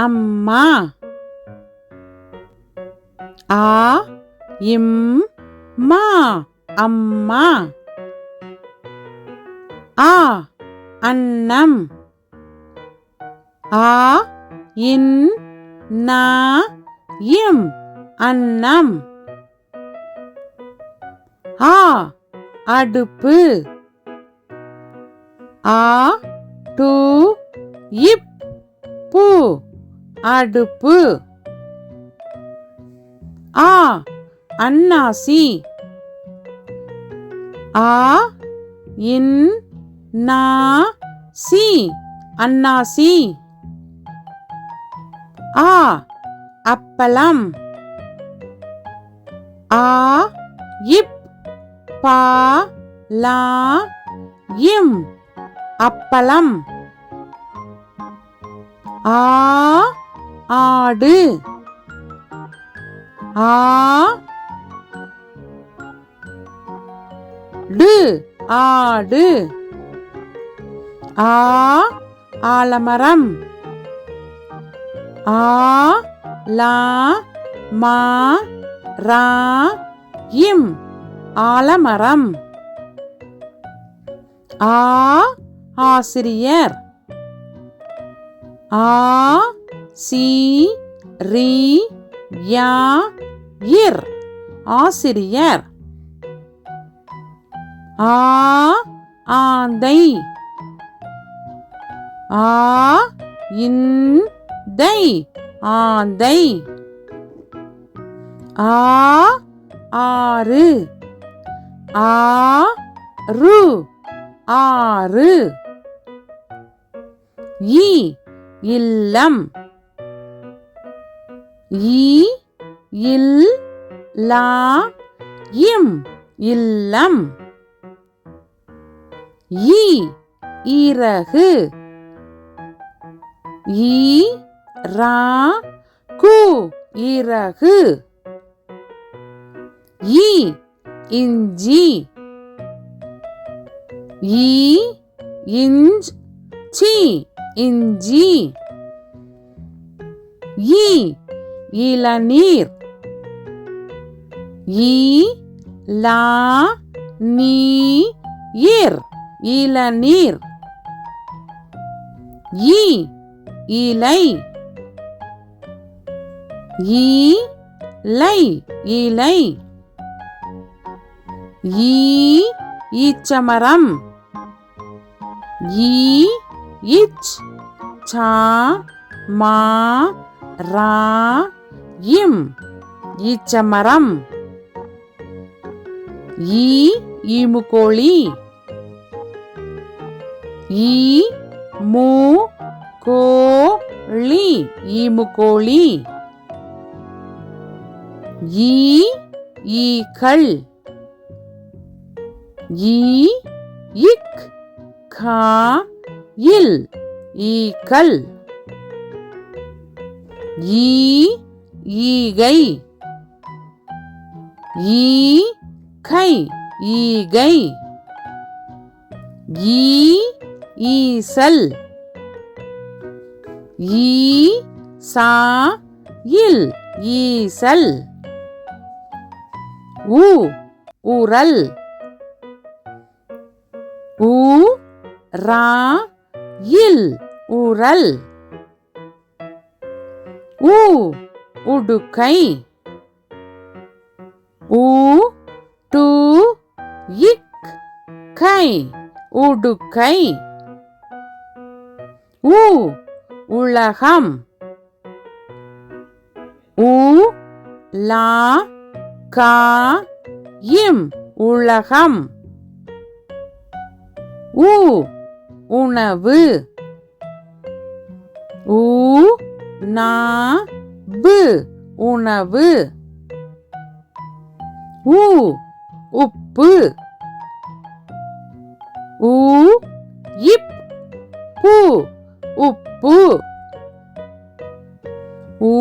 அம்மா. ஆ இம் மா அம்மா. ஆ அன்னம். ஆ இன் நா இம் அன்னம். ஆ அடுப்பு. ஆ டு இப் பு அடுப்பு. ஆ அன்னாசி. ஆ இன் நா சி அன்னாசி. ஆ அப்பளம். ஆ இப் பா லா இம் அப்பளம். ஆ ஆடு. ஆ டு ஆடு. ஆ ஆலமரம். ஆ லா மா ரா இம் ஆலமரம். ஆ ஆசிரியர். ஆ சி ரி யா இர் ஆசிரியர். ஆ ஆந்தை. ஆ இந்தை ஆந்தை. ஆ ஆறு. ஆ ரு ஆறு. இ இல்லம். இ இல் லா இம் இல்லம். இ இறகு. இ ரா கு இறகு. இ இஞ்சி. இ இஞ்ச் சி இஞ்சி. இ இளநீர். இ லா நீ இர் இளநீர். இ இலை. இ லை இலை. இ ஈச்சமரம். இ இச் சா மா ரா இம் ஈச்சமரம். ஈ ஈமுக்கோழி. ஈ மூ கோ ளி ஈமுக்கோழி. ஈ ஈக்கள். ஈ இக் கா இல் ஈக்கள். ஈ ஈகை. ஈ கை ஈகை. ஈ ஈசல். ஈ சா இல் ஈசல். உ உரல். உ ரா இல் உரல். உ உடுக்கை. உ டு இக் கை உடுக்கை. உ உலகம். உ லா கா இம் உலகம். உ உணவு. உ நா பு உணவு. உ உப்பு. உ இப் பு உப்பு. ஊ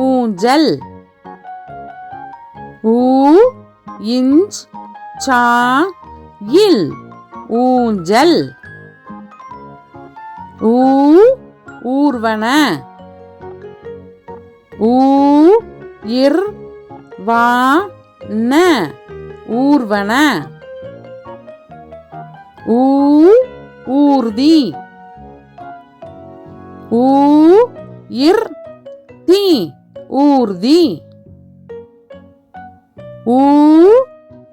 ஊஞ்சல். ஊ இஞ்ச் சா இல் ஊஞ்சல். ஊ ஊர்வன. ஊ இர் வா ந ஊர்வன. ஊ ஊர்தி. ஊ இர் தி ஊர்தி. ஊ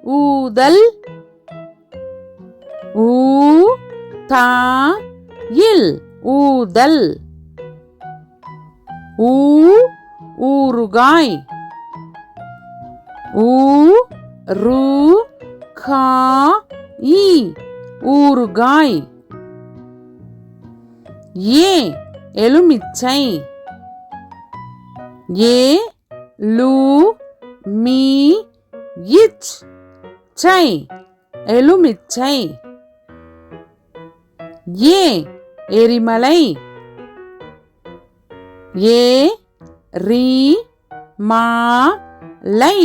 ஊதல். ஊ தா இல் ஊதல். ஊ ஊறுகாய். ஊ ரு கா இ ஊறுகாய். ஏ எலுமிச்சை. ஏ லு மீ இச் சை எலுமிச்சை. ஏ எரிமலை. ஏ ரி மா லை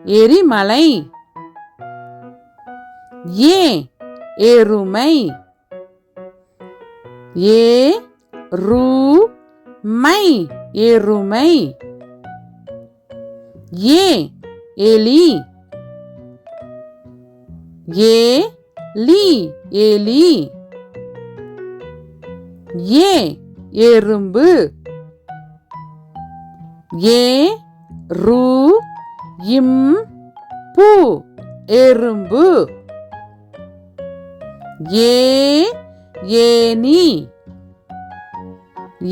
எரிமலை. ஏ எருமை. ஏ ரு மை எருமை. ஏ எலி. ஏ லி எலி. ஏ எறும்பு. ஏ ரு இம் பு எறும்பு. ஏ ஏனி.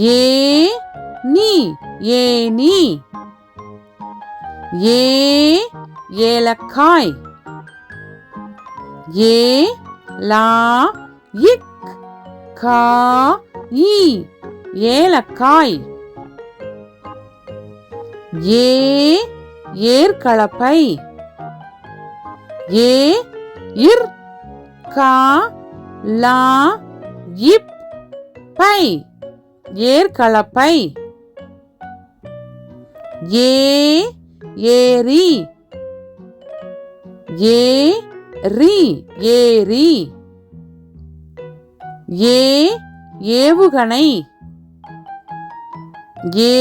ஏ நீ ஏனி. ஏ ஏலக்காய். ஏ லா இக் கா இ ஏலக்காய். ஏ ஏர்கலப்பை. ஏ இர் கா லா இப் பை ஏர்கலப்பை. ஏ ஏரி. ஏ ரி ஏரி. ஏ ஏவுகணை. ஏ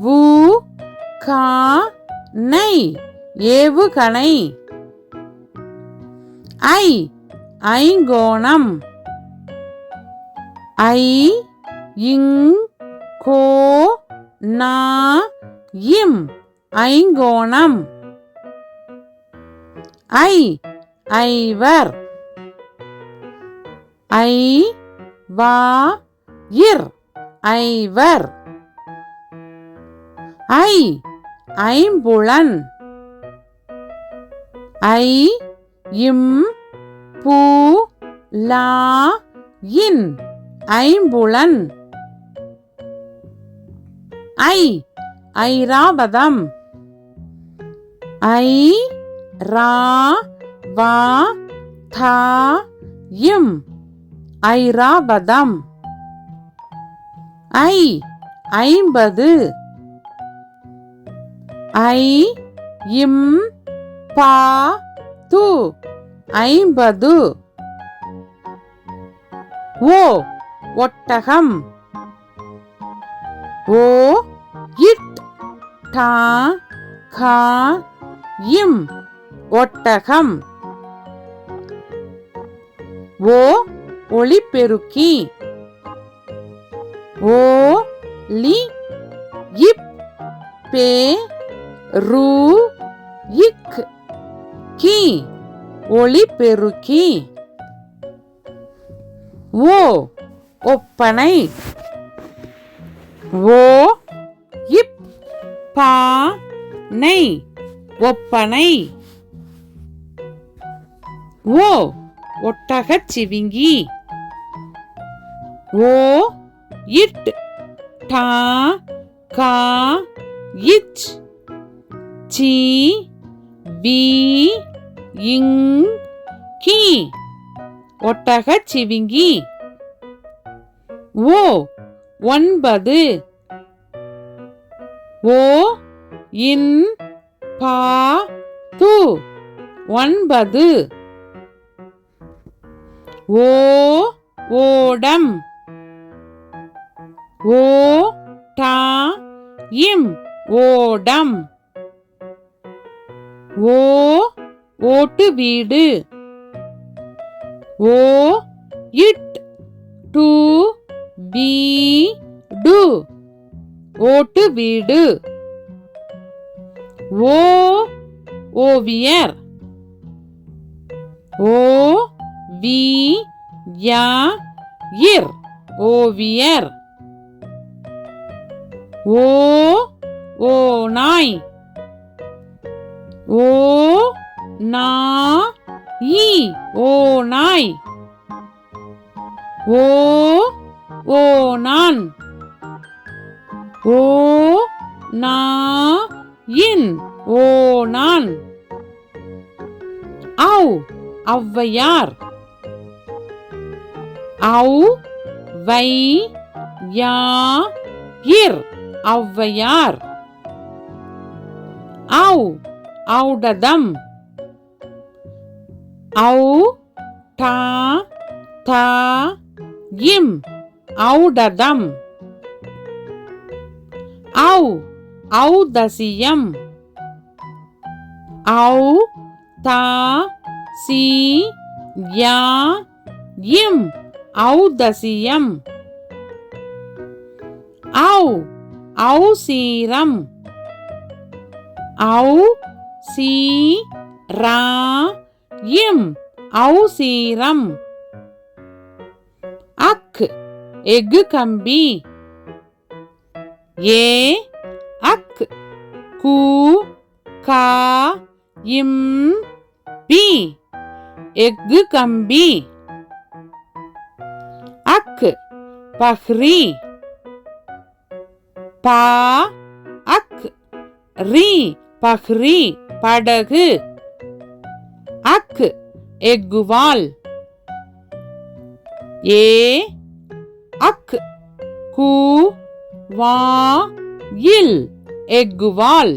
வு கா நை ஏவுகணை. ஐ ஐங்கோணம். ஐ இங் கோ நா இம் ஐங்கோணம். ஐ ஐவர். ஐ வா இர் ஐவர். ஐ ஐம்புலன். ஐ இம் பு லா இன் ஐம்புலன். ஐ ஐராவதம். ஐ ரா வா தா இம் ஐராவதம். ஐ ஐம்பது. ஐ இம் பா து ஐம்பது. ஓ ஒட்டகம். ஓ இட் டா கா இம் ஒட்டகம். ஓ ஒளிபெருக்கி. ஓ லி இப் பே ரு இக் கி ஒளிபெருக்கி. ஓ ஒப்பனை. ஓ இப் பா நை ஒப்பனை. ஓ ஒட்டகச் சிவிங்கி. ஓ இட் டா கா இச் சி வி இங் கி ஒட்டகச் சிவிங்கி. ஓ ஒன்பது. ஓ இன் பா து ஒன்பது. ஓ ஓடம். ஓ டா இம் ஓடம். ஓ ஓட்டு வீடு. ஓ இட் டு வீடு ஓட்டு வீடு. ஓ ஓவியர். ஓ வி யா இர் ஓவியர். ஓ ஓ நாய். ஓ நா இ ஓ நாய். ஓ ஓ நான். ஓ நா இன் ஓ நான். ஔ ஔவையார். ஔ வை யா இர் ஔவையார். ஔ ஔடதம். ஔ டா தா இம் ஔடதம். ஔ ஔதசியம். ஔ தா சி யா இம் ஔதசியம். ஔ ஔசீரம். ஔ சி ரா இம் ஔசீரம். அக் எஃகு கம்பி. ஏ அக் கு கா இம் பி எஃகு கம்பி. அக் பஹ்ரி. பா அக் ரி பஹ்ரி படகு. அக் எஃகுவால். ஏ அக் கு வா இல் எஃகுவால்.